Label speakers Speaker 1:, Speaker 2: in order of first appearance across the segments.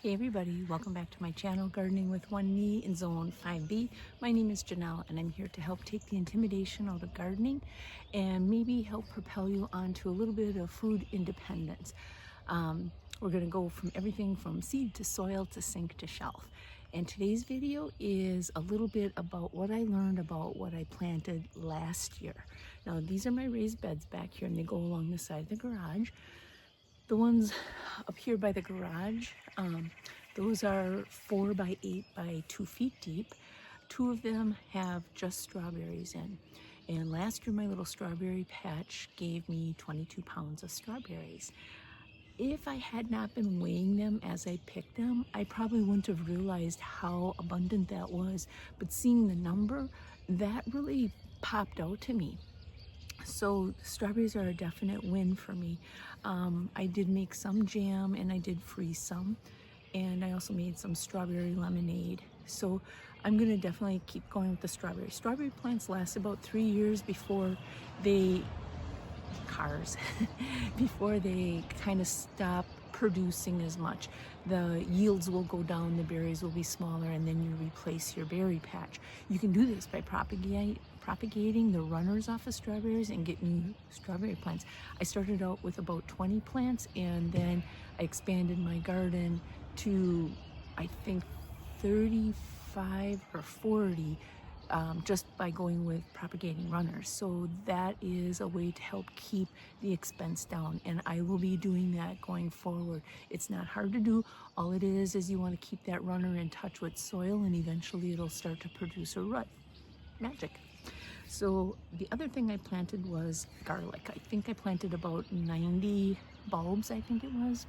Speaker 1: Hey everybody, welcome back to my channel, Gardening with One Knee in Zone 5B. My name is Janelle and I'm here to help take the intimidation out of gardening and maybe help propel you onto a little bit of food independence. We're going to go from everything from seed to soil to sink to shelf. And today's video is a little bit about what I learned about what I planted last year. Now these are my raised beds back here and they go along the side of the garage. The ones up here by the garage, those are 4 by 8 by 2 feet deep. 2 of them have just strawberries in. And last year my little strawberry patch gave me 22 pounds of strawberries. If I had not been weighing them as I picked them, I probably wouldn't have realized how abundant that was. But seeing the number, that really popped out to me. So strawberries are a definite win for me. I did make some jam and I did freeze some, and I also made some strawberry lemonade. So I'm gonna definitely keep going with the strawberry. Strawberry plants last about 3 years before they before they kind of stop producing as much. The yields will go down, the berries will be smaller, and then you replace your berry patch. You can do this by propagating the runners off of strawberries and get new strawberry plants. I started out with about 20 plants and then I expanded my garden to I think 35 or 40 just by going with propagating runners. So that is a way to help keep the expense down, and I will be doing that going forward. It's not hard to do. All it is you want to keep that runner in touch with soil, and eventually it'll start to produce a root. Magic. So the other thing I planted was garlic. I think I planted about 90 bulbs, I think it was.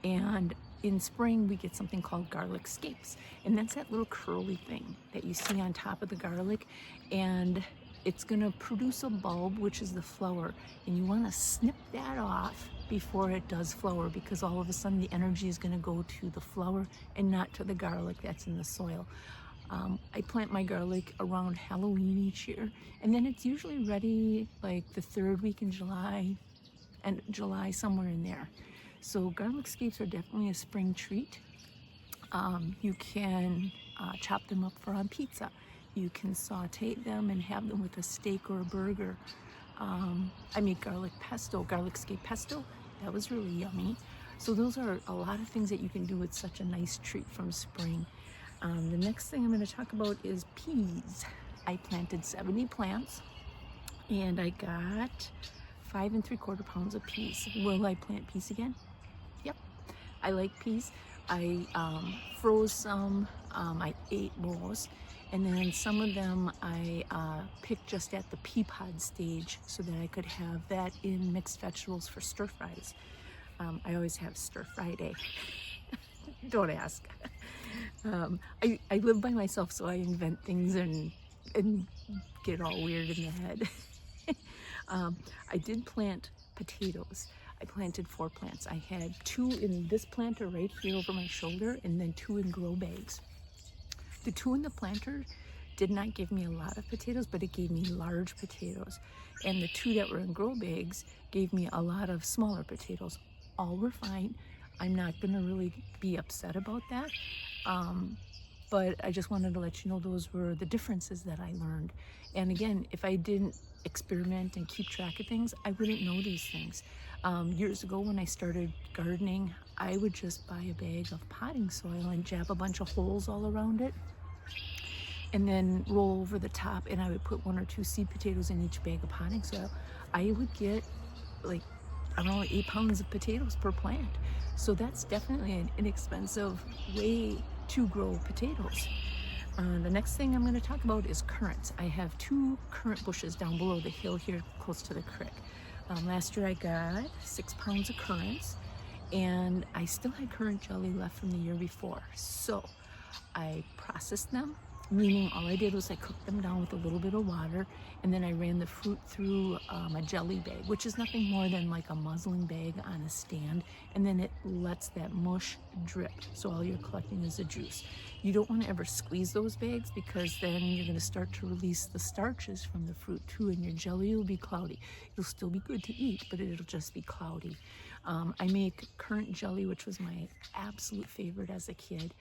Speaker 1: And in spring we get something called garlic scapes, and that's that little curly thing that you see on top of the garlic, and it's going to produce a bulb, which is the flower, and you want to snip that off before it does flower, because all of a sudden the energy is going to go to the flower and not to the garlic that's in the soil. I plant my garlic around Halloween each year, and then it's usually ready like the 3rd week in July, and July, somewhere in there. So garlic scapes are definitely a spring treat. You can chop them up for on pizza. You can saute them and have them with a steak or a burger. I made garlic pesto, garlic scape pesto. That was really yummy. So those are a lot of things that you can do with such a nice treat from spring. The next thing I'm going to talk about is peas. I planted 70 plants and I got 5 3/4 pounds of peas. Will I plant peas again? Yep. I like peas. I froze some, I ate most, and then some of them I picked just at the pea pod stage so that I could have that in mixed vegetables for stir fries. I always have stir fry day. Don't ask. I live by myself, so I invent things and get all weird in the head. I did plant potatoes. I planted 4 plants. I had 2 in this planter right here over my shoulder, and then 2 in grow bags. The 2 in the planter did not give me a lot of potatoes, but it gave me large potatoes. And the 2 that were in grow bags gave me a lot of smaller potatoes. All were fine. I'm not gonna really be upset about that. But I just wanted to let you know those were the differences that I learned. And again, if I didn't experiment and keep track of things, I wouldn't know these things. Years ago when I started gardening, I would just buy a bag of potting soil and jab a bunch of holes all around it and then roll over the top, and I would put 1 or 2 seed potatoes in each bag of potting soil. I would get like, I don't know, 8 pounds of potatoes per plant. So that's definitely an inexpensive way to grow potatoes. The next thing I'm going to talk about is currants. I have 2 currant bushes down below the hill here close to the creek. Last year I got 6 pounds of currants, and I still had currant jelly left from the year before. So I processed them, meaning all I did was I cooked them down with a little bit of water, and then I ran the fruit through a jelly bag, which is nothing more than like a muslin bag on a stand, and then it lets that mush drip, so all you're collecting is the juice. You don't want to ever squeeze those bags, because then you're going to start to release the starches from the fruit too, and your jelly will be cloudy. It'll still be good to eat, but it'll just be cloudy. I make currant jelly, which was my absolute favorite as a kid.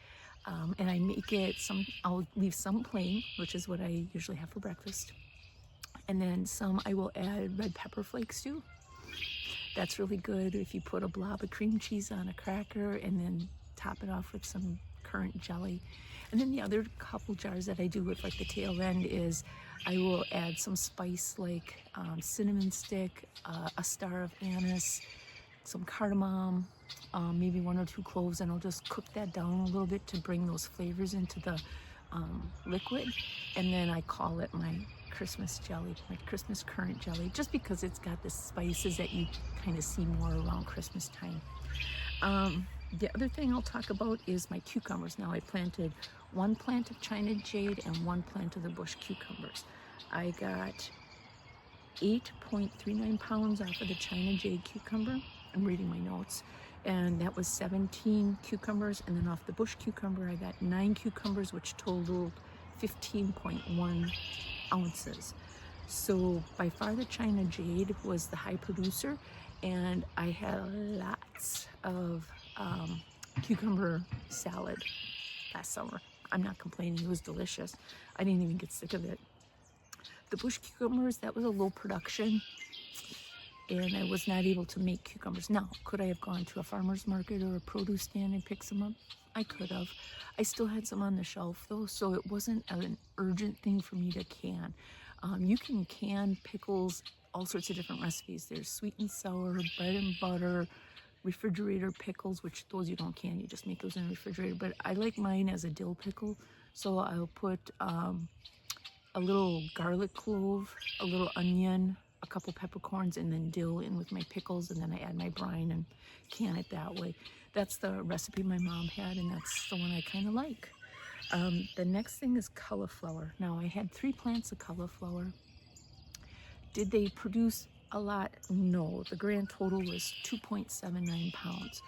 Speaker 1: And I make it I'll leave some plain, which is what I usually have for breakfast. And then some I will add red pepper flakes to. That's really good if you put a blob of cream cheese on a cracker and then top it off with some currant jelly. And then the other couple jars that I do with like the tail end is I will add some spice like cinnamon stick, a star of anise, some cardamom, maybe 1 or 2 cloves, and I'll just cook that down a little bit to bring those flavors into the liquid. And then I call it my Christmas jelly, my Christmas currant jelly, just because it's got the spices that you kind of see more around Christmas time. The other thing I'll talk about is my cucumbers. Now I planted 1 plant of China jade and 1 plant of the bush cucumbers. I got 8.39 pounds off of the China jade cucumber. I'm reading my notes. And that was 17 cucumbers. And then off the bush cucumber, I got 9 cucumbers, which totaled 15.1 ounces. So by far the China jade was the high producer, and I had lots of cucumber salad last summer. I'm not complaining, it was delicious. I didn't even get sick of it. The bush cucumbers, that was a low production, and I was not able to make cucumbers. Now, could I have gone to a farmer's market or a produce stand and picked some up? I could have. I still had some on the shelf though, so it wasn't an urgent thing for me to can. You can can pickles, all sorts of different recipes. There's sweet and sour, bread and butter, refrigerator pickles, which those you don't can, you just make those in the refrigerator. But I like mine as a dill pickle, so I'll put a little garlic clove, a little onion, a couple peppercorns, and then dill in with my pickles, and then I add my brine and can it that way. That's the recipe my mom had, and that's the one I kind of like. The next thing is cauliflower. Now I had 3 plants of cauliflower. Did they produce a lot? No, the grand total was 2.79 pounds.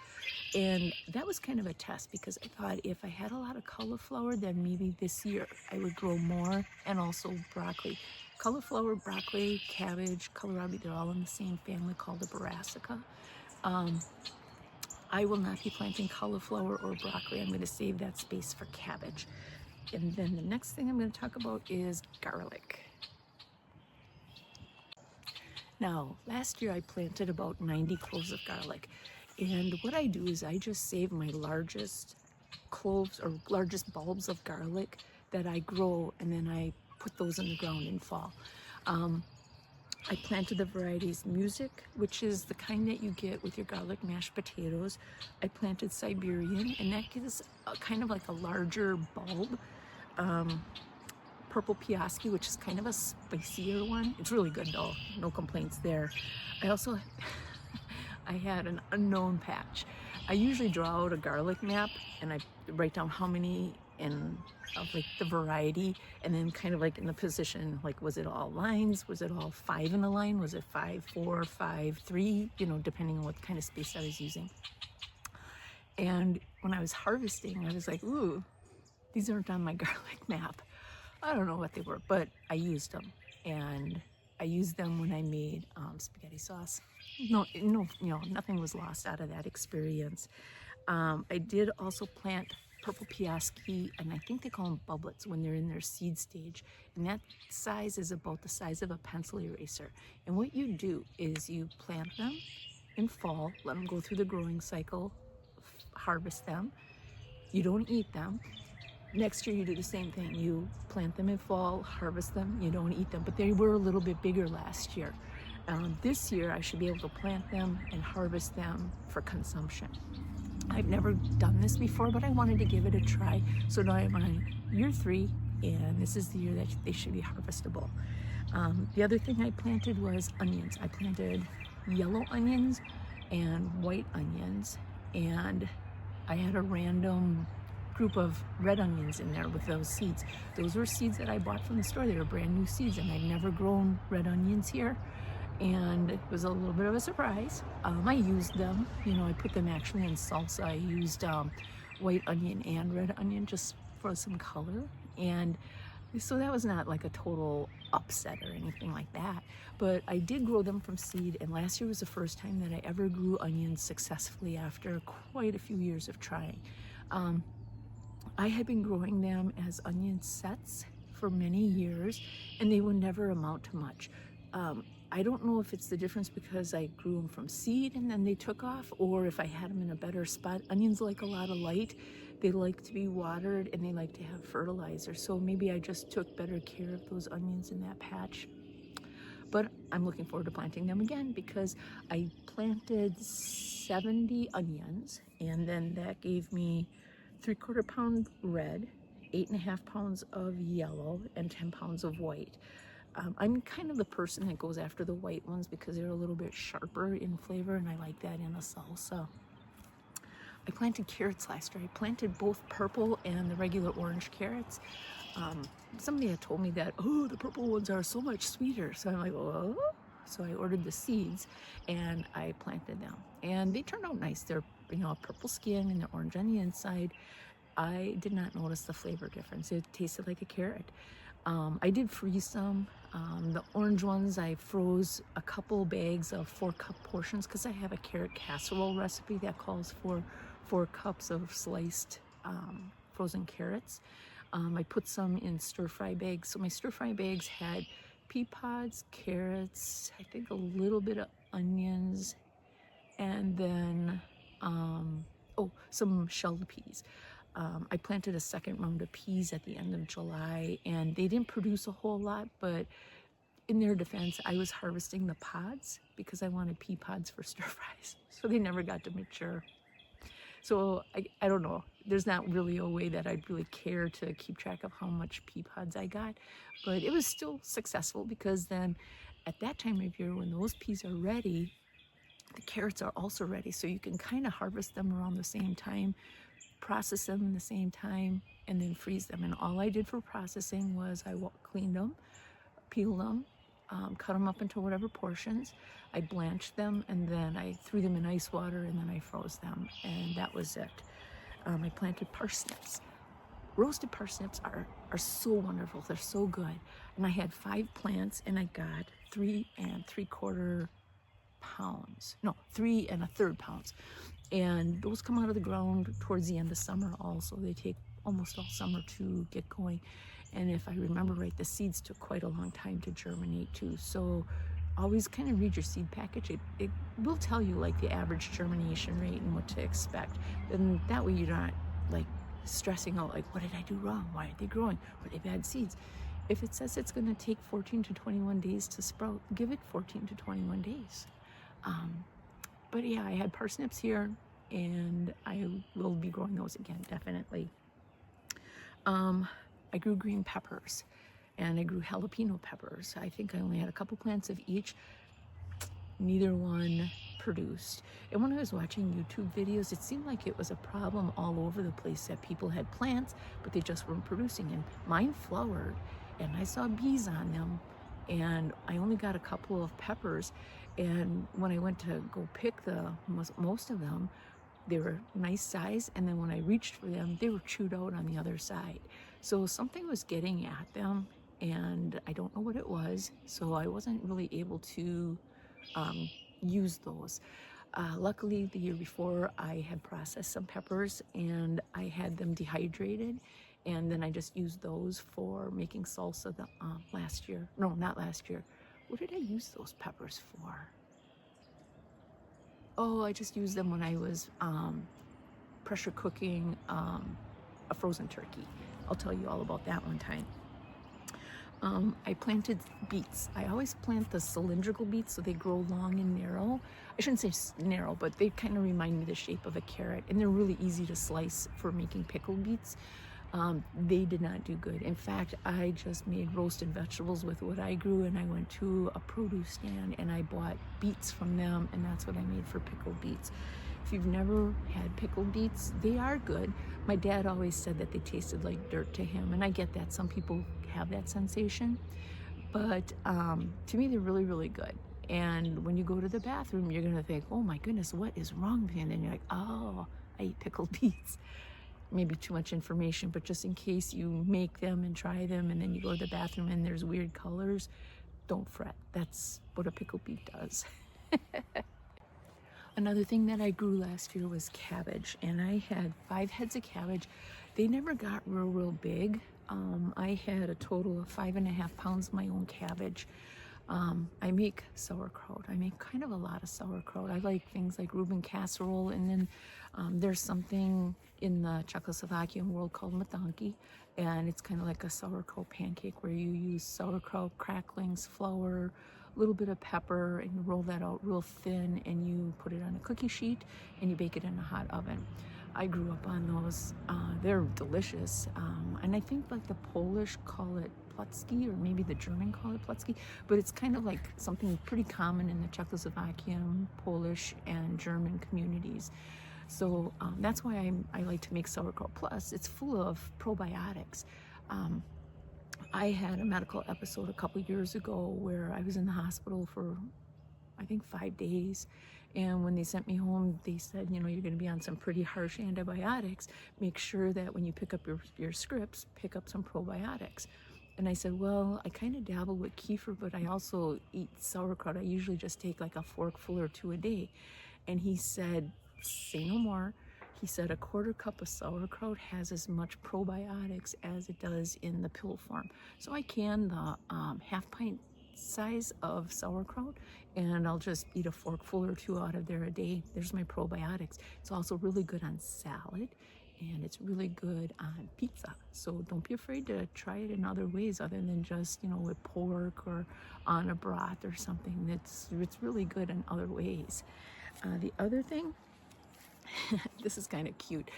Speaker 1: And that was kind of a test, because I thought if I had a lot of cauliflower, then maybe this year I would grow more, and also broccoli. Cauliflower, broccoli, cabbage, kohlrabi, they're all in the same family called the brassica. I will not be planting cauliflower or broccoli. I'm going to save that space for cabbage. And then the next thing I'm going to talk about is garlic. Now, last year I planted about 90 cloves of garlic. And what I do is I just save my largest cloves or largest bulbs of garlic that I grow, and then I put those in the ground in fall. I planted the varieties Music, which is the kind that you get with your garlic mashed potatoes. I planted Siberian, and that gives kind of like a larger bulb. Purple Piaski, which is kind of a spicier one. It's really good though, no complaints there. I also, I had an unknown patch. I usually draw out a garlic map and I write down how many and of like the variety, and then kind of like in the position, like was it all lines, was it all 5 in a line, was it 5, 4, 5, 3, you know, depending on what kind of space I was using. And when I was harvesting, I was like, ooh, these aren't on my garlic map. I don't know what they were, but I used them, and I used them when I made spaghetti sauce. No, you know, nothing was lost out of that experience. I did also plant Purple Piaski, and I think they call them bublets when they're in their seed stage, and that size is about the size of a pencil eraser. And what you do is you plant them in fall, let them go through the growing cycle, harvest them. You don't eat them. Next year you do the same thing. You plant them in fall, harvest them, you don't eat them, but they were a little bit bigger last year. This year I should be able to plant them and harvest them for consumption. I've never done this before, but I wanted to give it a try. So now I'm on year 3, and this is the year that they should be harvestable. The other thing I planted was onions. I planted yellow onions and white onions, and I had a random group of red onions in there with those seeds. Those were seeds that I bought from the store. They were brand new seeds, and I've never grown red onions here. And it was a little bit of a surprise. I used them, you know, I put them actually in salsa. I used white onion and red onion just for some color. And So that was not like a total upset or anything like that. But I did grow them from seed, and last year was the first time that I ever grew onions successfully after quite a few years of trying. I had been growing them as onion sets for many years, and they would never amount to much. I don't know if it's the difference because I grew them from seed and then they took off, or if I had them in a better spot. Onions like a lot of light. They like to be watered and they like to have fertilizer. So maybe I just took better care of those onions in that patch. But I'm looking forward to planting them again because I planted 70 onions, and then that gave me 3/4 pound red, 8.5 pounds of yellow, and 10 pounds of white. I'm kind of the person that goes after the white ones because they're a little bit sharper in flavor, and I like that in a salsa. I planted carrots last year. I planted both purple and the regular orange carrots. Somebody had told me that, oh, the purple ones are so much sweeter. So I'm like, oh. So I ordered the seeds and I planted them. And they turned out nice. They're, a purple skin and the orange on the inside. I did not notice the flavor difference. It tasted like a carrot. I did freeze some. The orange ones, I froze a couple bags of 4-cup portions because I have a carrot casserole recipe that calls for 4 cups of sliced frozen carrots. I put some in stir-fry bags. So my stir-fry bags had pea pods, carrots, I think a little bit of onions, and then, some shelled peas. I planted a second round of peas at the end of July, and they didn't produce a whole lot, but in their defense, I was harvesting the pods because I wanted pea pods for stir fries, so they never got to mature. So I don't know, there's not really a way that I'd really care to keep track of how much pea pods I got, but it was still successful because then at that time of year when those peas are ready, the carrots are also ready, so you can kind of harvest them around the same time, process them in the same time, and then freeze them. And all I did for processing was I cleaned them, peeled them, cut them up into whatever portions. I blanched them, and then I threw them in ice water, and then I froze them, and that was it. I planted parsnips. Roasted parsnips are so wonderful. They're so good. And I had 5 plants, and I got 3 3/4 pounds. No, 3 1/3 pounds. And those come out of the ground towards the end of summer also. They take almost all summer to get going. And if I remember right, the seeds took quite a long time to germinate too. So always kind of read your seed package. It will tell you like the average germination rate and what to expect. And that way you're not like stressing out like, what did I do wrong? Why aren't they growing? Were they bad seeds? If it says it's going to take 14 to 21 days to sprout, give it 14 to 21 days. But yeah, I had parsnips here, and I will be growing those again, definitely. I grew green peppers, and I grew jalapeno peppers. I think I only had a couple plants of each. Neither one produced. And when I was watching YouTube videos, it seemed like it was a problem all over the place that people had plants, but they just weren't producing. And mine flowered, and I saw bees on them, and I only got a couple of peppers. And when I went to go pick most of them, they were nice size, and then when I reached for them, they were chewed out on the other side. So something was getting at them, and I don't know what it was, so I wasn't really able to use those. Luckily, the year before, I had processed some peppers, and I had them dehydrated, and then I just used those for making salsa last year. No, not last year. What did I use those peppers for? Oh, I just used them when I was pressure cooking a frozen turkey. I'll tell you all about that one time. I planted beets. I always plant the cylindrical beets so they grow long and narrow. I shouldn't say narrow, but they kind of remind me the shape of a carrot, and they're really easy to slice for making pickled beets. They did not do good. In fact, I just made roasted vegetables with what I grew, and I went to a produce stand and I bought beets from them, and that's what I made for pickled beets. If you've never had pickled beets, they are good. My dad always said that they tasted like dirt to him, and I get that. Some people have that sensation, but to me, they're really, really good. And when you go to the bathroom, you're gonna think, oh my goodness, what is wrong with me? And then you're like, oh, I eat pickled beets. maybe too much information, but just in case you make them and try them and then you go to the bathroom and there's weird colors, don't fret. That's what a pickle beet does. Another thing that I grew last year was cabbage, and I had 5 heads of cabbage. They never got real big. I had a total of 5.5 pounds of my own cabbage. I make sauerkraut. I make kind of a lot of sauerkraut. I like things like Reuben casserole, and then there's something in the Czechoslovakian world called matanki, and it's kind of like a sauerkraut pancake where you use sauerkraut cracklings, flour, a little bit of pepper, and you roll that out real thin, and you put it on a cookie sheet, and you bake it in a hot oven. I grew up on those. They're delicious, and I think like the Polish call it Plutzki, or maybe the German call it Plutzki, but it's kind of like something pretty common in the Czechoslovakian, Polish, and German communities. So that's why I like to make sauerkraut. Plus, it's full of probiotics. I had a medical episode a couple years ago where I was in the hospital for, I think, 5 days. And when they sent me home, they said, you know, you're going to be on some pretty harsh antibiotics. Make sure that when you pick up your scripts, pick up some probiotics. And I said, well, I kind of dabble with kefir, but I also eat sauerkraut. I usually just take like a forkful or 2 a day. And he said, say no more. He said a 1/4 cup of sauerkraut has as much probiotics as it does in the pill form. So I can the 1/2 pint size of sauerkraut, and I'll just eat a forkful or 2 out of there a day. There's my probiotics. It's also really good on salad, and it's really good on pizza. So don't be afraid to try it in other ways other than just, you know, with pork or on a broth or something. It's really good in other ways. The other thing, this is kind of cute.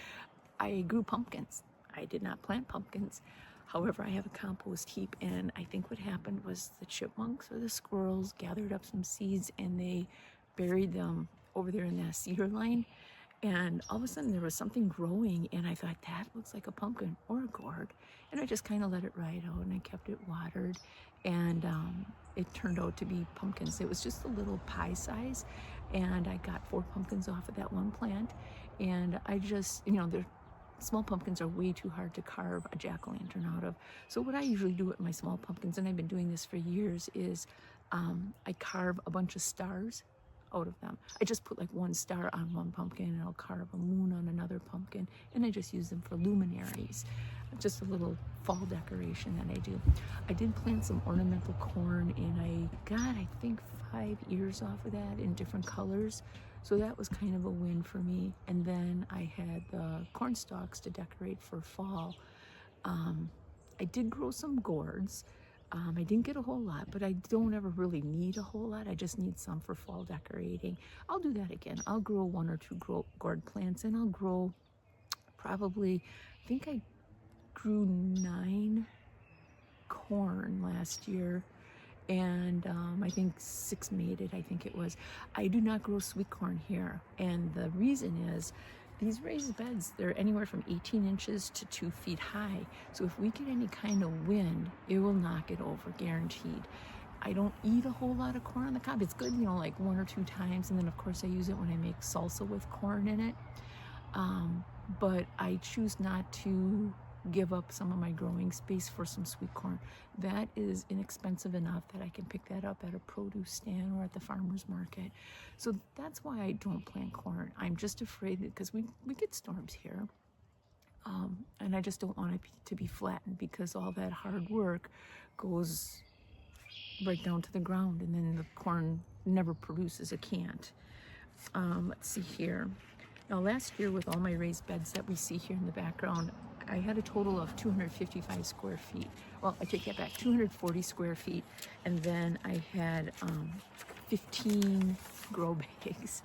Speaker 1: I grew pumpkins. I did not plant pumpkins. However, I have a compost heap, and I think what happened was the chipmunks or the squirrels gathered up some seeds and they buried them over there in that cedar line. And all of a sudden there was something growing, and I thought, that looks like a pumpkin or a gourd. And I just kind of let it ride out, and I kept it watered, and it turned out to be pumpkins. It was just a little pie size, and I got 4 pumpkins off of that one plant. And I just, you know, small pumpkins are way too hard to carve a jack-o'-lantern out of. So what I usually do with my small pumpkins, and I've been doing this for years, is I carve a bunch of stars out of them. I just put like 1 star on one pumpkin, and I'll carve a moon on another pumpkin, and I just use them for luminaries. Just a little fall decoration that I do. I did plant some ornamental corn, and I got, I think, 5 ears off of that in different colors. So that was kind of a win for me. And then I had the corn stalks to decorate for fall. I did grow some gourds. I didn't get a whole lot, but I don't ever really need a whole lot. I just need some for fall decorating. I'll do that again. I'll grow 1 or 2 gourd plants, and I'll grow probably, I think I grew 9 corn last year, and I think 6 made it, I think it was. I do not grow sweet corn here, and the reason is these raised beds, they're anywhere from 18 inches to 2 feet high. So if we get any kind of wind, it will knock it over, guaranteed. I don't eat a whole lot of corn on the cob. It's good, you know, like 1 or 2 times, and then of course I use it when I make salsa with corn in it. But I choose not to give up some of my growing space for some sweet corn. That is inexpensive enough that I can pick that up at a produce stand or at the farmer's market. So that's why I don't plant corn. I'm just afraid that, because we get storms here, and I just don't want it to be flattened, because all that hard work goes right down to the ground, and then the corn never produces. It can't. Let's see here. Now last year, with all my raised beds that we see here in the background, I had a total of 255 square feet. Well, I take that back, 240 square feet. And then I had 15 grow bags.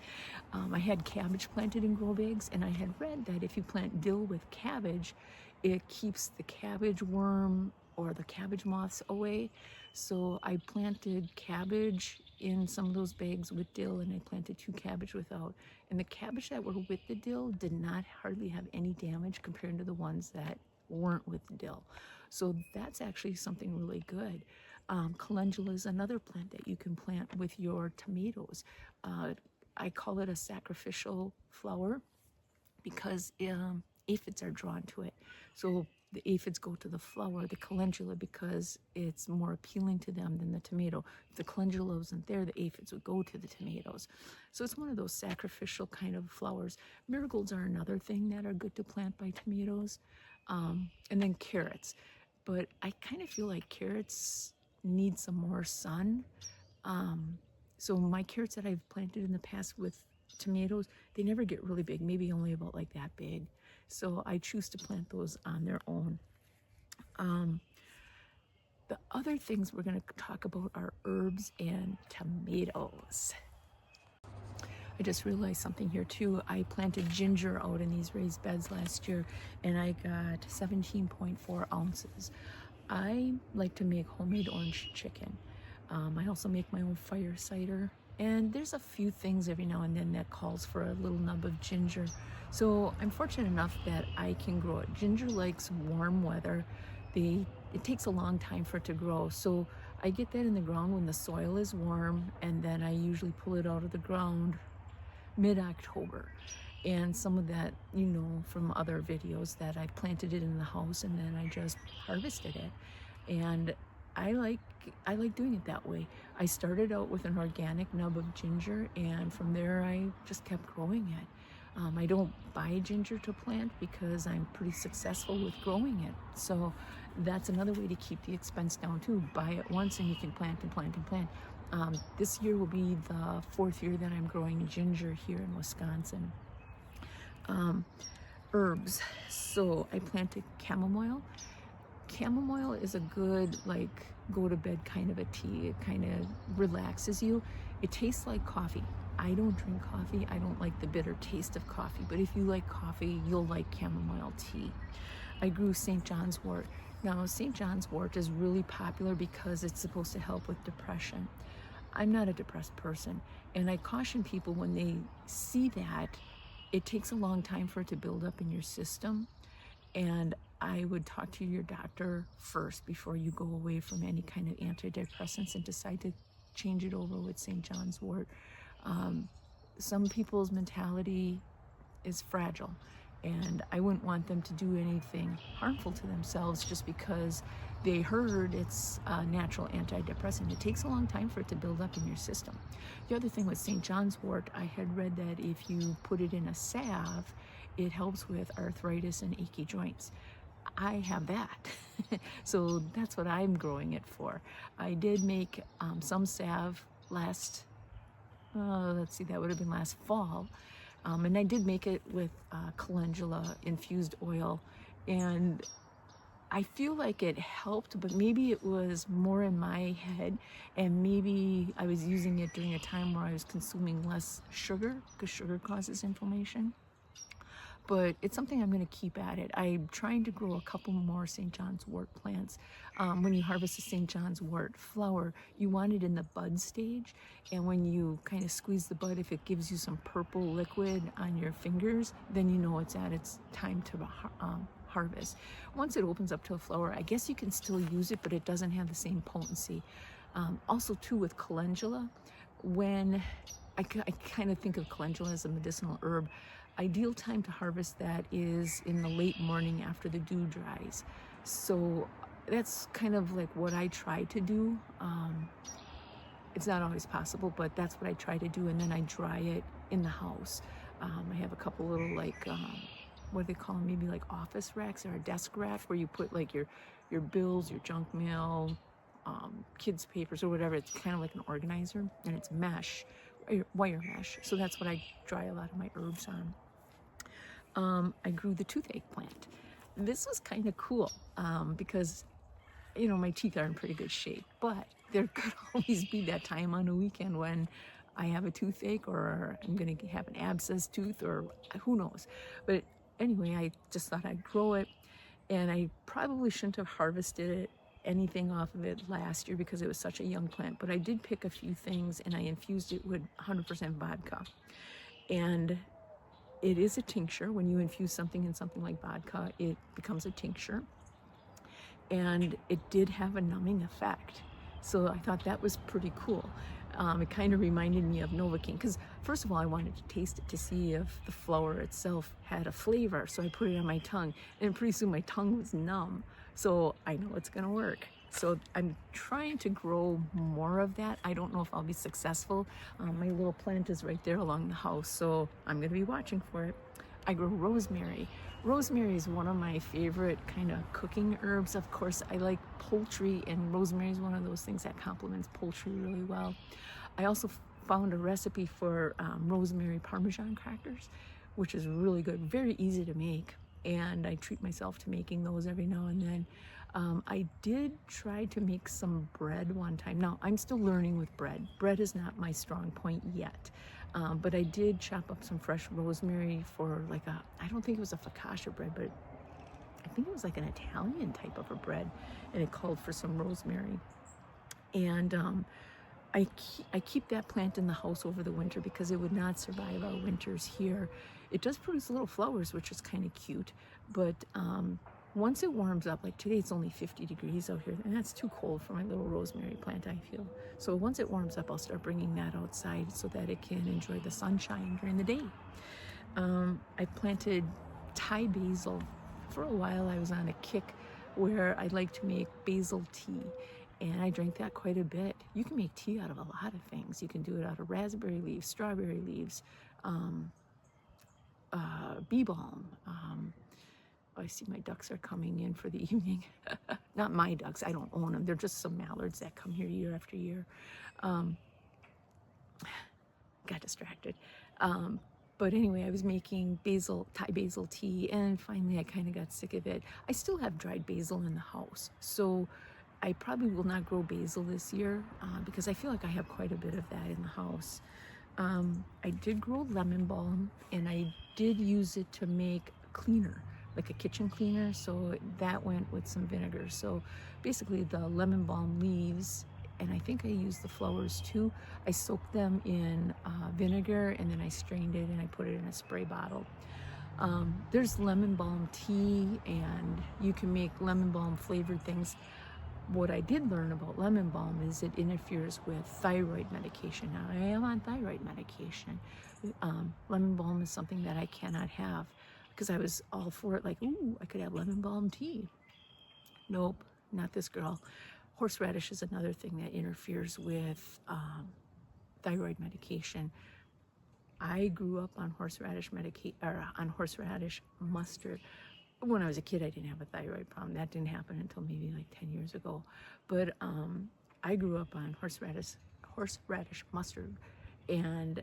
Speaker 1: I had cabbage planted in grow bags, and I had read that if you plant dill with cabbage, it keeps the cabbage worm or the cabbage moths away. So I planted cabbage in some of those bags with dill, and I planted 2 cabbage without. And the cabbage that were with the dill did not hardly have any damage compared to the ones that weren't with the dill. So that's actually something really good. Calendula is another plant that you can plant with your tomatoes. I call it a sacrificial flower, because aphids are drawn to it. So the aphids go to the flower, the calendula, because it's more appealing to them than the tomato. If the calendula wasn't there, the aphids would go to the tomatoes. So it's one of those sacrificial kind of flowers. Marigolds are another thing that are good to plant by tomatoes. And then carrots. But I kind of feel like carrots need some more sun. So my carrots that I've planted in the past with tomatoes, they never get really big, maybe only about like that big. So I choose to plant those on their own. The other things we're going to talk about are herbs and tomatoes. I just realized something here too. I planted ginger out in these raised beds last year, and I got 17.4 ounces. I like to make homemade orange chicken. I also make my own fire cider, and there's a few things every now and then that calls for a little nub of ginger. So I'm fortunate enough that I can grow it. Ginger likes warm weather. It takes a long time for it to grow. So I get that in the ground when the soil is warm, and then I usually pull it out of the ground mid-October. And some of that, you know, from other videos, that I planted it in the house and then I just harvested it. And I like doing it that way. I started out with an organic nub of ginger, and from there I just kept growing it. I don't buy ginger to plant because I'm pretty successful with growing it. So that's another way to keep the expense down too. Buy it once and you can plant and plant and plant. This year will be the 4th year that I'm growing ginger here in Wisconsin. Herbs. So I planted chamomile. Chamomile is a good, like, go to bed kind of a tea. It kind of relaxes you. It tastes like coffee. I don't drink coffee. I don't like the bitter taste of coffee, but if you like coffee, you'll like chamomile tea. I grew St. John's wort. Now, St. John's wort is really popular because it's supposed to help with depression. I'm not a depressed person, and I caution people when they see that, it takes a long time for it to build up in your system, and I would talk to your doctor first before you go away from any kind of antidepressants and decide to change it over with St. John's wort. Some people's mentality is fragile, and I wouldn't want them to do anything harmful to themselves just because they heard it's a natural antidepressant. It takes a long time for it to build up in your system. The other thing with St. John's wort, I had read that if you put it in a salve, it helps with arthritis and achy joints. I have that. So that's what I'm growing it for. I did make some salve last, that would have been last fall. And I did make it with calendula infused oil, and I feel like it helped, but maybe it was more in my head, and maybe I was using it during a time where I was consuming less sugar, because sugar causes inflammation. But it's something I'm going to keep at it. I'm trying to grow a couple more St. John's wort plants. When you harvest a St. John's wort flower, you want it in the bud stage. And when you kind of squeeze the bud, if it gives you some purple liquid on your fingers, then you know it's at its time to harvest. Once it opens up to a flower, I guess you can still use it, but it doesn't have the same potency. Also, too, with calendula, when I kind of think of calendula as a medicinal herb, ideal time to harvest that is in the late morning after the dew dries. So that's kind of like what I try to do. It's not always possible, but that's what I try to do. And then I dry it in the house. I have a couple little, like, what do they call them? Maybe like office racks or a desk rack where you put like your bills, your junk mail, kids' papers or whatever. It's kind of like an organizer, and it's mesh, wire mesh. So that's what I dry a lot of my herbs on. I grew the toothache plant. This was kind of cool because, you know, my teeth are in pretty good shape, but there could always be that time on a weekend when I have a toothache, or I'm going to have an abscess tooth, or who knows. But anyway, I just thought I'd grow it, and I probably shouldn't have harvested anything off of it last year because it was such a young plant, but I did pick a few things and I infused it with 100% vodka. And it is a tincture. When you infuse something in something like vodka, it becomes a tincture. And it did have a numbing effect. So I thought that was pretty cool. It kind of reminded me of Novocaine because first of all, I wanted to taste it to see if the flower itself had a flavor. So I put it on my tongue, and pretty soon my tongue was numb. So I know it's gonna work. So I'm trying to grow more of that. I don't know if I'll be successful. My little plant is right there along the house, so I'm gonna be watching for it. I grow rosemary. Rosemary is one of my favorite kind of cooking herbs. Of course, I like poultry, and rosemary is one of those things that complements poultry really well. I also found a recipe for rosemary Parmesan crackers, which is really good, very easy to make, and I treat myself to making those every now and then. I did try to make some bread one time. Now, I'm still learning with bread. Bread is not my strong point yet. But I did chop up some fresh rosemary for like I don't think it was a focaccia bread, but I think it was like an Italian type of a bread, and it called for some rosemary. And I keep that plant in the house over the winter because it would not survive our winters here. It does produce little flowers, which is kind of cute, but once it warms up, like today it's only 50 degrees out here, and that's too cold for my little rosemary plant, I feel. So once it warms up, I'll start bringing that outside so that it can enjoy the sunshine during the day. I planted Thai basil. For a while, I was on a kick where I like to make basil tea, and I drank that quite a bit. You can make tea out of a lot of things. You can do it out of raspberry leaves, strawberry leaves, bee balm. I see my ducks are coming in for the evening. Not my ducks, I don't own them. They're just some mallards that come here year after year. Got distracted. But anyway, I was making Thai basil tea, and finally I kind of got sick of it. I still have dried basil in the house, so I probably will not grow basil this year because I feel like I have quite a bit of that in the house. I did grow lemon balm, and I did use it to make cleaner, like a kitchen cleaner, so that went with some vinegar. So basically the lemon balm leaves, and I think I used the flowers too, I soaked them in vinegar, and then I strained it and I put it in a spray bottle. There's lemon balm tea, and you can make lemon balm flavored things. What I did learn about lemon balm is it interferes with thyroid medication. Now, I am on thyroid medication. Lemon balm is something that I cannot have because I was all for it, like, ooh, I could have lemon balm tea. Nope, not this girl. Horseradish is another thing that interferes with thyroid medication. I grew up on horseradish mustard. When I was a kid, I didn't have a thyroid problem. That didn't happen until maybe like 10 years ago. But I grew up on horseradish mustard, and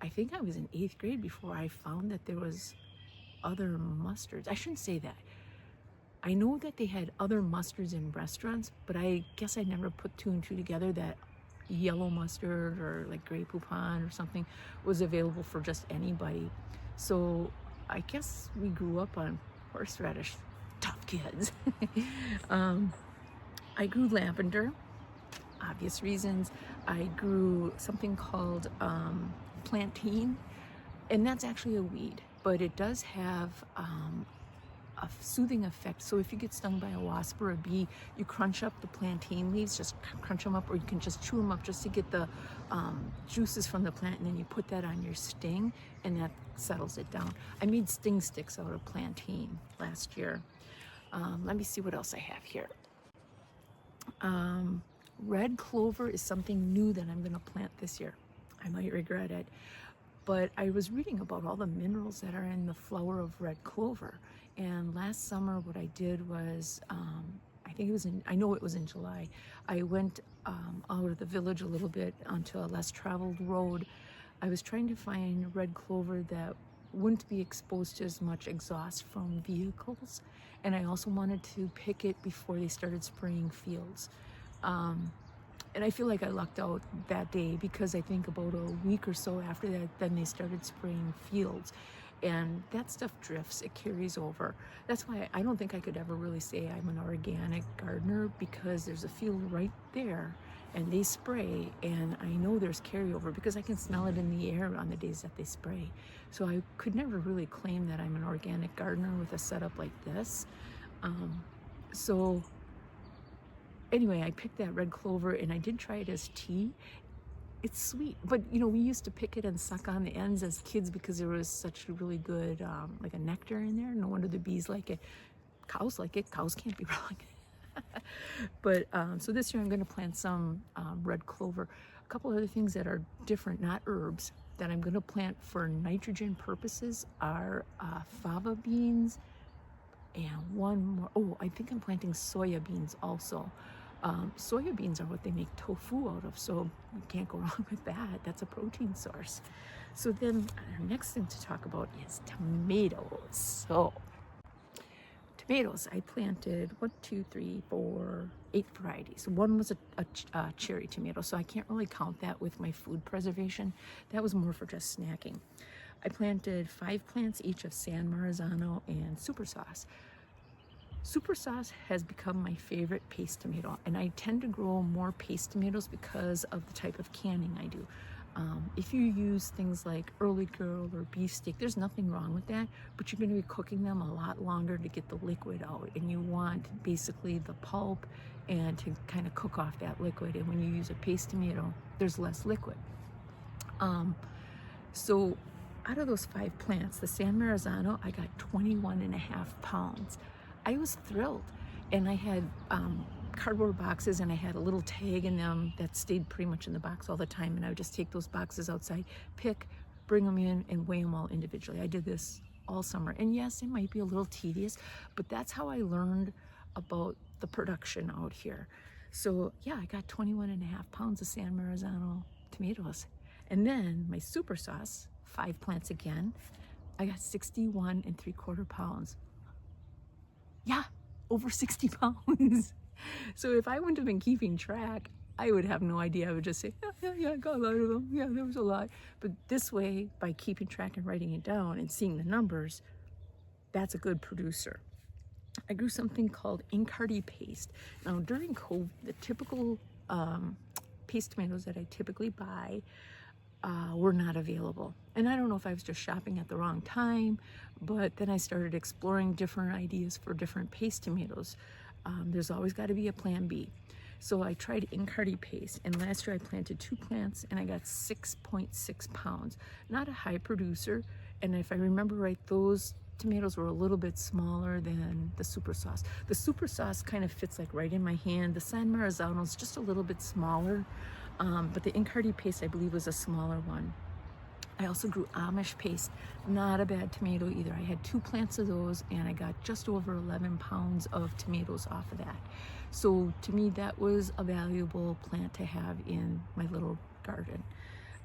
Speaker 1: I think I was in 8th grade before I found that there was other mustards. I shouldn't say that. I know that they had other mustards in restaurants, but I guess I never put 2 and 2 together that yellow mustard or like Grey Poupon or something was available for just anybody. So I guess we grew up on horseradish, tough kids. I grew lavender, obvious reasons. I grew something called plantain, and that's actually a weed, but it does have a soothing effect. So if you get stung by a wasp or a bee, you crunch up the plantain leaves, just crunch them up, or you can just chew them up just to get the juices from the plant, and then you put that on your sting, and that settles it down. I made sting sticks out of plantain last year. Let me see what else I have here. Red clover is something new that I'm going to plant this year. I might regret it, but I was reading about all the minerals that are in the flower of red clover. And last summer, what I did was, I know it was in July, I went out of the village a little bit onto a less traveled road. I was trying to find red clover that wouldn't be exposed to as much exhaust from vehicles. And I also wanted to pick it before they started spraying fields. And I feel like I lucked out that day because I think about a week or so after that, then they started spraying fields. And that stuff drifts, it carries over. That's why I don't think I could ever really say I'm an organic gardener, because there's a field right there and they spray, and I know there's carryover because I can smell it in the air on the days that they spray. So I could never really claim that I'm an organic gardener with a setup like this. So anyway, I picked that red clover and I did try it as tea. It's sweet, but you know, we used to pick it and suck on the ends as kids because there was such a really good, like a nectar in there. No wonder the bees like it. Cows like it. Cows can't be wrong. But so this year I'm going to plant some red clover. A couple other things that are different, not herbs, that I'm going to plant for nitrogen purposes are fava beans and one more. Oh, I think I'm planting soya beans also. Soya beans are what they make tofu out of, so you can't go wrong with that. That's a protein source. So then our next thing to talk about is tomatoes. So tomatoes, I planted 8 varieties. One was a cherry tomato, so I can't really count that with my food preservation. That was more for just snacking. I planted 5 plants each of San Marzano and Super Sauce. Super Sauce has become my favorite paste tomato, and I tend to grow more paste tomatoes because of the type of canning I do. If you use things like Early Girl or beefsteak, there's nothing wrong with that, but you're going to be cooking them a lot longer to get the liquid out, and you want basically the pulp and to kind of cook off that liquid. And when you use a paste tomato, there's less liquid. So out of those 5 plants, the San Marzano, I got 21.5 pounds. I was thrilled, and I had cardboard boxes, and I had a little tag in them that stayed pretty much in the box all the time, and I would just take those boxes outside, pick, bring them in, and weigh them all individually. I did this all summer, and yes, it might be a little tedious, but that's how I learned about the production out here. So yeah, I got 21.5 pounds of San Marzano tomatoes. And then my Super Sauce, 5 plants again, I got 61.75 pounds. Yeah, over 60 pounds. So if I wouldn't have been keeping track, I would have no idea. I would just say, yeah, I got a lot of them. Yeah, there was a lot. But this way, by keeping track and writing it down and seeing the numbers, that's a good producer. I grew something called Incardi paste. Now, during COVID, the typical paste tomatoes that I typically buy were not available. And I don't know if I was just shopping at the wrong time, but then I started exploring different ideas for different paste tomatoes. There's always got to be a plan B. So I tried Incardi paste, and last year I planted 2 plants and I got 6.6 pounds. Not a high producer, and if I remember right, those tomatoes were a little bit smaller than the Super Sauce. The Super Sauce kind of fits like right in my hand. The San Marzano is just a little bit smaller, but the Incardi paste I believe was a smaller one. I also grew Amish paste, not a bad tomato either. I had 2 plants of those, and I got just over 11 pounds of tomatoes off of that. So to me, that was a valuable plant to have in my little garden.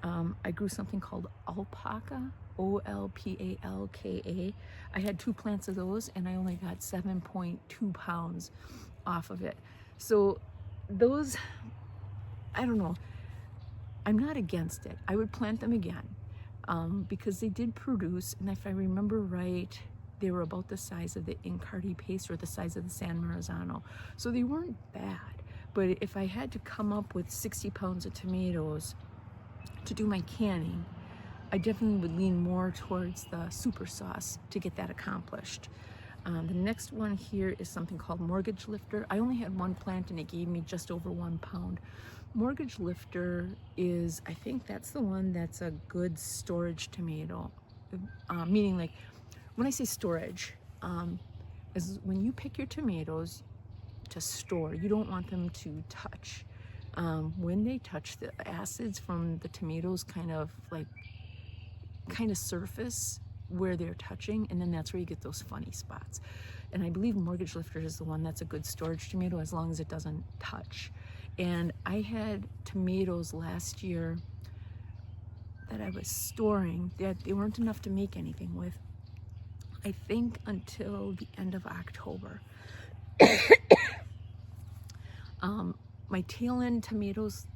Speaker 1: I grew something called Alpaca, Olpalka. I had 2 plants of those, and I only got 7.2 pounds off of it. So those, I don't know, I'm not against it. I would plant them again. Because they did produce, and if I remember right, they were about the size of the Incardi paste or the size of the San Marzano. So they weren't bad, but if I had to come up with 60 pounds of tomatoes to do my canning, I definitely would lean more towards the Super Sauce to get that accomplished. The next one here is something called Mortgage Lifter. I only had 1 plant and it gave me just over 1 pound. Mortgage Lifter is, I think that's the one that's a good storage tomato. Meaning, like, when I say storage, is when you pick your tomatoes to store, you don't want them to touch. When they touch, the acids from the tomatoes kind of surface where they're touching, and then that's where you get those funny spots. And I believe Mortgage Lifter is the one that's a good storage tomato as long as it doesn't touch. And I had tomatoes last year that I was storing that they weren't enough to make anything with, I think, until the end of October. My tail end tomatoes,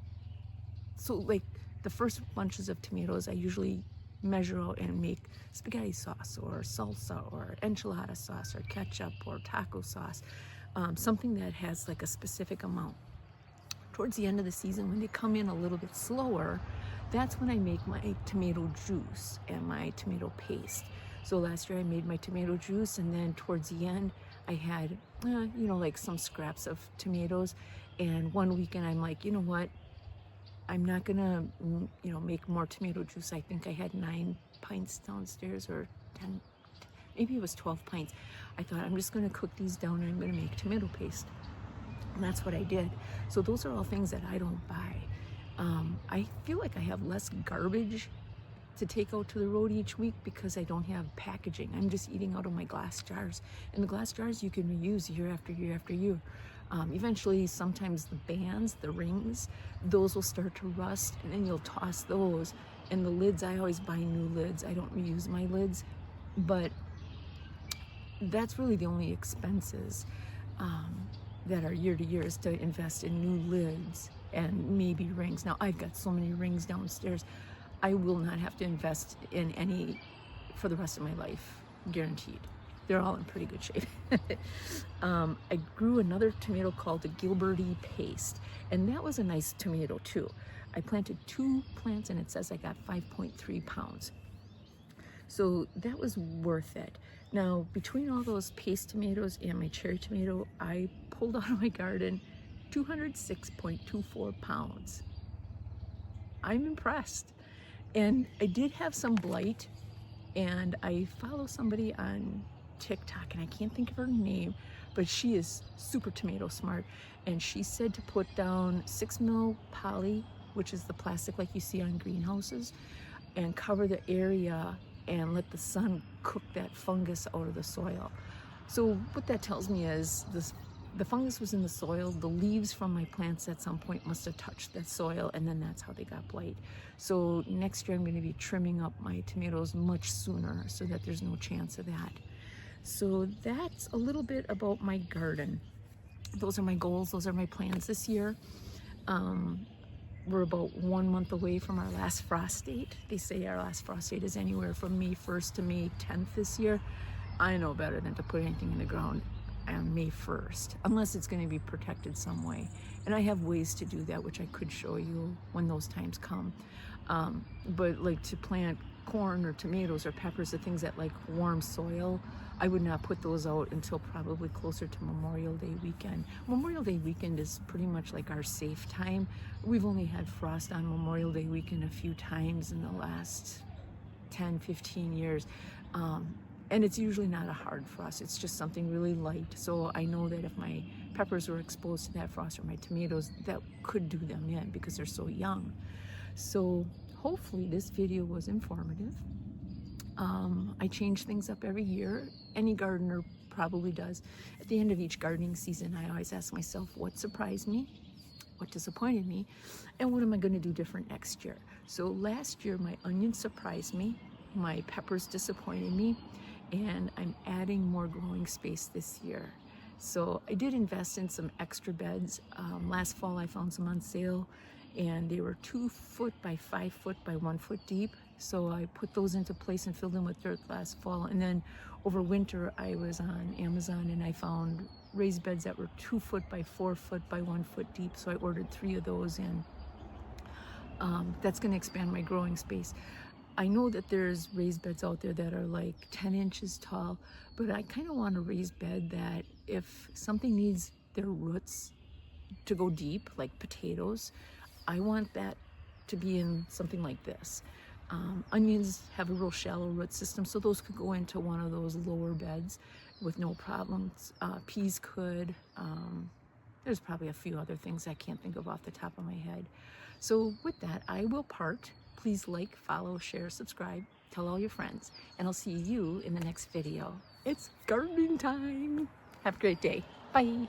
Speaker 1: so like the first bunches of tomatoes I usually measure out and make spaghetti sauce or salsa or enchilada sauce or ketchup or taco sauce, something that has like a specific amount. Towards the end of the season, when they come in a little bit slower, that's when I make my tomato juice and my tomato paste. So last year I made my tomato juice, and then towards the end I had, like some scraps of tomatoes, And one weekend I'm like, you know what? I'm not gonna, make more tomato juice. I think I had 9 pints downstairs, or 10, maybe it was 12 pints. I thought, I'm just gonna cook these down and I'm gonna make tomato paste. And that's what I did. So those are all things that I don't buy. I feel like I have less garbage to take out to the road each week because I don't have packaging. I'm just eating out of my glass jars. And the glass jars you can reuse year after year after year. Eventually, sometimes the bands, the rings, those will start to rust, and then you'll toss those. And the lids, I always buy new lids. I don't reuse my lids, but that's really the only expenses that are year to year, is to invest in new lids and maybe rings. Now, I've got so many rings downstairs. I will not have to invest in any for the rest of my life, guaranteed. They're all in pretty good shape. I grew another tomato called the Gilberty Paste, and that was a nice tomato too. I planted 2 plants and it says I got 5.3 pounds. So that was worth it. Now, between all those paste tomatoes and my cherry tomato, I pulled out of my garden 206.24 pounds. I'm impressed. And I did have some blight, and I follow somebody on TikTok, and I can't think of her name, but she is super tomato smart, and she said to put down 6 mil poly, which is the plastic like you see on greenhouses, and cover the area and let the sun cook that fungus out of the soil. So what that tells me is the fungus was in the soil. The leaves from my plants at some point must have touched that soil, and then that's how they got blight. So next year I'm going to be trimming up my tomatoes much sooner so that there's no chance of that. So that's a little bit about my garden. Those are my goals. Those are my plans this year. We're about 1 month away from our last frost date. They say our last frost date is anywhere from May 1st to May 10th this year. I know better than to put anything in the ground on May 1st, unless it's going to be protected some way. And I have ways to do that, which I could show you when those times come. But like to plant corn or tomatoes or peppers, the things that like warm soil, I would not put those out until probably closer to Memorial Day weekend. Memorial Day weekend is pretty much like our safe time. We've only had frost on Memorial Day weekend a few times in the last 10, 15 years. And it's usually not a hard frost, it's just something really light. So I know that if my peppers were exposed to that frost, or my tomatoes, that could do them in because they're so young. So hopefully this video was informative. I change things up every year. Any gardener probably does. At the end of each gardening season, I always ask myself, what surprised me? What disappointed me? And what am I going to do different next year? So last year, my onions surprised me. My peppers disappointed me. And I'm adding more growing space this year. So I did invest in some extra beds. Last fall I found some on sale, and they were 2 foot by 5 foot by 1 foot deep. So I put those into place and filled them with dirt last fall. And then over winter I was on Amazon and I found raised beds that were 2 foot by 4 foot by 1 foot deep. So I ordered 3 of those, and that's going to expand my growing space. I know that there's raised beds out there that are like 10 inches tall, but I kind of want a raised bed that if something needs their roots to go deep, like potatoes, I want that to be in something like this. Onions have a real shallow root system, so those could go into one of those lower beds with no problems. Peas could. There's probably a few other things I can't think of off the top of my head. So with that, I will part. Please like, follow, share, subscribe, tell all your friends, and I'll see you in the next video. It's gardening time. Have a great day. Bye.